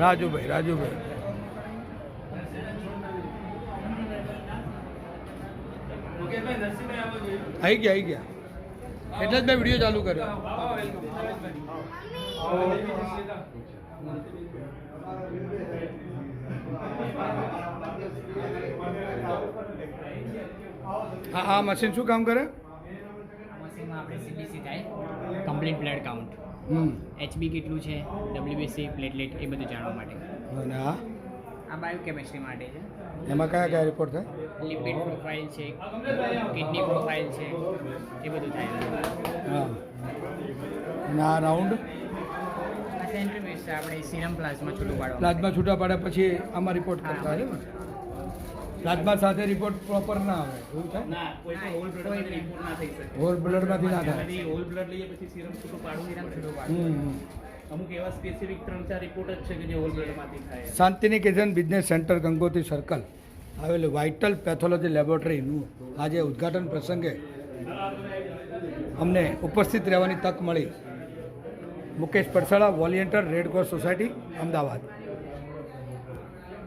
રાજુભાઈ રાજુભાઈ આવી ગયા એટલે જ મેં વિડીયો ચાલુ કર્યો. હા આ મશીન શું કામ કરે? મશીનમાં આપણે સીબીસી થાય, કમ્પ્લીટ બ્લડ કાઉન્ટ, એચબી કેટલું છે, ડબ્લ્યુબીસી, પ્લેટલેટ એ બધું જાણવા માટે. અને હા આ બાયોકેમિસ્ટ્રી માટે છે. એમાં કયા કયા રિપોર્ટ થાય? લિપિડ પ્રોફાઇલ છે, કિડની પ્રોફાઇલ છે, એ બધું થાય. હા અને આ રાઉન્ડ આ સેન્ટ્રીફ્યુજ છે, આપણે સીરમ પ્લાઝમા છૂટું પાડવા. પ્લાઝમા છૂટા પાડ્યા પછી આમાં રિપોર્ટ કરતા છે ને? પ્લાઝમા સાથે રિપોર્ટ પ્રોપર ના આવે એવું થાય? ના, કોઈ પણ હોલ બ્લડમાંથી રિપોર્ટ ના થઈ શકે. હોલ બ્લડમાંથી ના થાય. એમાંથી હોલ બ્લડ લઈએ પછી સીરમ છૂટું પાડવું સીરમ પડે. છૂટું પાડવું. અમુક એવા સ્પેસિફિક 3-4 રિપોર્ટ જ છે કે જે હોલ બ્લડમાંથી થાય. Shantiniketan business centre Gangotri circle આવેલું વાઇટલ પેથોલોજી લેબોરેટરીનું આજે ઉદ્ઘાટન પ્રસંગે અમને ઉપસ્થિત રહેવાની તક મળી. Mukesh Padsala, volunteer, red cross society, Ahmedabad.